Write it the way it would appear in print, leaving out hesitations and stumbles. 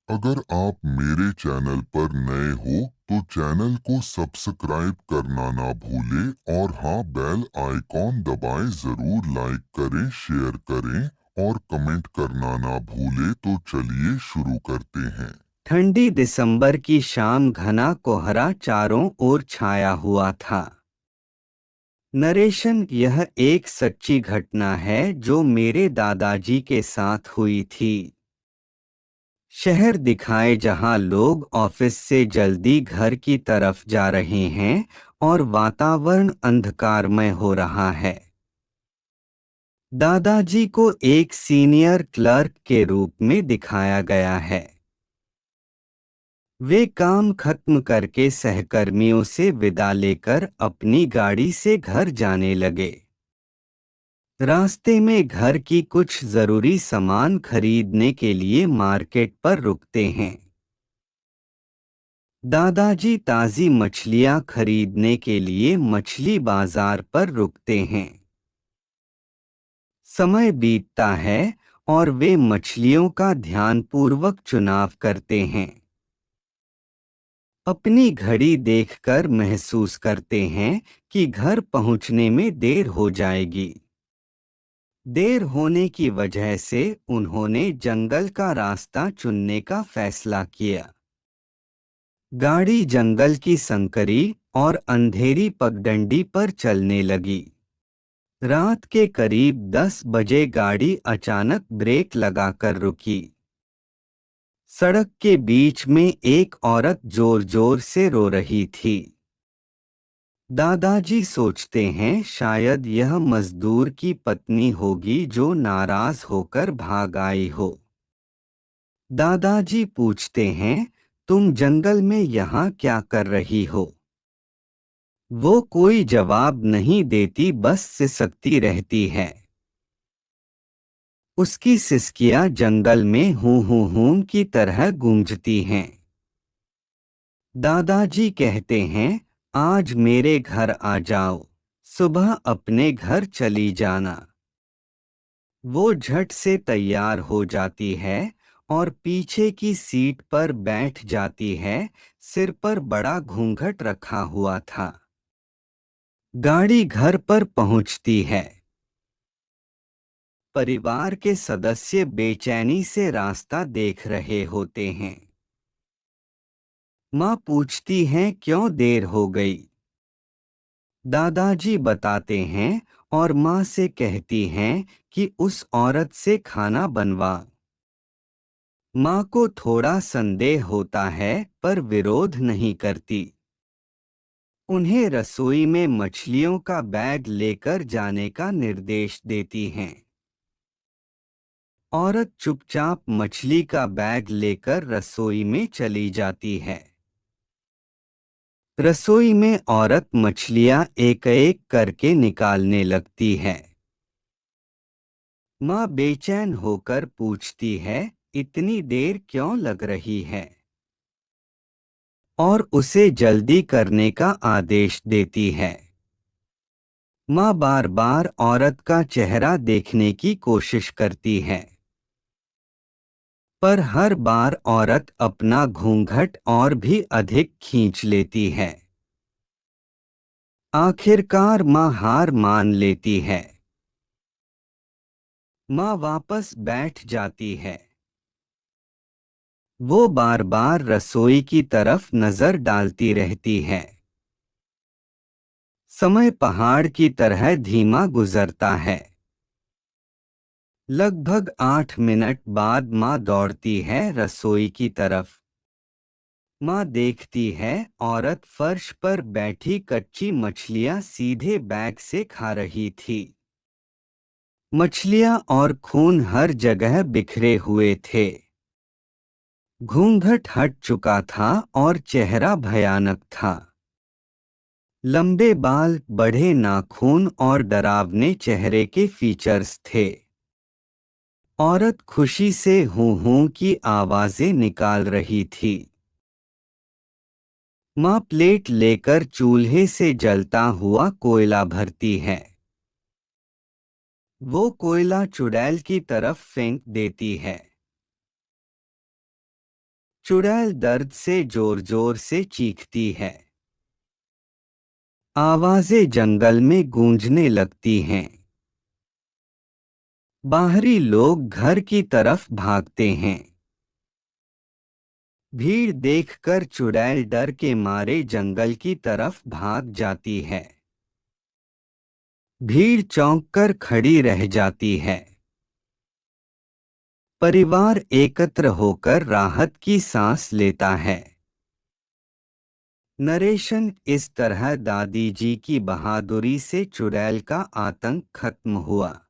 अगर आप मेरे चैनल पर नए हो तो चैनल को सब्सक्राइब करना ना भूलें और हाँ, बेल आइकॉन दबाएं। जरूर लाइक करें, शेयर करें और कमेंट करना ना भूलें। तो चलिए शुरू करते हैं। ठंडी दिसंबर की शाम, घना कोहरा चारों ओर छाया हुआ था। नरेशन: यह एक सच्ची घटना है जो मेरे दादाजी के साथ हुई थी। शहर दिखाए जहां लोग ऑफिस से जल्दी घर की तरफ जा रहे हैं और वातावरण अंधकारमय हो रहा है। दादाजी को एक सीनियर क्लर्क के रूप में दिखाया गया है। वे काम खत्म करके सहकर्मियों से विदा लेकर अपनी गाड़ी से घर जाने लगे। रास्ते में घर की कुछ जरूरी सामान खरीदने के लिए मार्केट पर रुकते हैं। दादाजी ताज़ी मछलियां खरीदने के लिए मछली बाजार पर रुकते हैं। समय बीतता है और वे मछलियों का ध्यानपूर्वक चुनाव करते हैं। अपनी घड़ी देखकर महसूस करते हैं कि घर पहुंचने में देर हो जाएगी। देर होने की वजह से उन्होंने जंगल का रास्ता चुनने का फैसला किया। गाड़ी जंगल की संकरी और अंधेरी पगडंडी पर चलने लगी। रात के करीब 10 बजे गाड़ी अचानक ब्रेक लगाकर रुकी। सड़क के बीच में एक औरत जोर जोर से रो रही थी। दादाजी सोचते हैं शायद यह मजदूर की पत्नी होगी जो नाराज होकर भाग आई हो। दादाजी पूछते हैं, तुम जंगल में यहाँ क्या कर रही हो? वो कोई जवाब नहीं देती, बस सिसकती रहती है। उसकी सिसकियां जंगल में हूं हूं हूं की तरह गूंजती हैं। दादाजी कहते हैं, आज मेरे घर आ जाओ, सुबह अपने घर चली जाना। वो झट से तैयार हो जाती है और पीछे की सीट पर बैठ जाती है। सिर पर बड़ा घूंघट रखा हुआ था। गाड़ी घर पर पहुंचती है। परिवार के सदस्य बेचैनी से रास्ता देख रहे होते हैं। माँ पूछती हैं, क्यों देर हो गई? दादाजी बताते हैं और माँ से कहती हैं कि उस औरत से खाना बनवा। माँ को थोड़ा संदेह होता है पर विरोध नहीं करती। उन्हें रसोई में मछलियों का बैग लेकर जाने का निर्देश देती हैं। औरत चुपचाप मछली का बैग लेकर रसोई में चली जाती है। रसोई में औरत मछलियां एक एक करके निकालने लगती है। माँ बेचैन होकर पूछती है, इतनी देर क्यों लग रही है? और उसे जल्दी करने का आदेश देती है। माँ बार बार औरत का चेहरा देखने की कोशिश करती है, पर हर बार औरत अपना घूंघट और भी अधिक खींच लेती है। आखिरकार माँ हार मान लेती है। माँ वापस बैठ जाती है। वो बार बार रसोई की तरफ नजर डालती रहती है। समय पहाड़ की तरह धीमा गुजरता है। लगभग 8 मिनट बाद माँ दौड़ती है रसोई की तरफ। माँ देखती है औरत फर्श पर बैठी कच्ची मछलियाँ सीधे बैग से खा रही थी। मछलियाँ और खून हर जगह बिखरे हुए थे। घूंघट हट चुका था और चेहरा भयानक था। लंबे बाल, बड़े नाखून और डरावने चेहरे के फीचर्स थे। औरत खुशी से हूं हूं की आवाजें निकाल रही थी। माँ प्लेट लेकर चूल्हे से जलता हुआ कोयला भरती है। वो कोयला चुड़ैल की तरफ फेंक देती है। चुड़ैल दर्द से जोर जोर से चीखती है। आवाजें जंगल में गूंजने लगती हैं। बाहरी लोग घर की तरफ भागते हैं। भीड़ देखकर चुड़ैल डर के मारे जंगल की तरफ भाग जाती है। भीड़ चौंक कर खड़ी रह जाती है। परिवार एकत्र होकर राहत की सांस लेता है। नरेशन इस तरह दादी जी की बहादुरी से चुड़ैल का आतंक खत्म हुआ।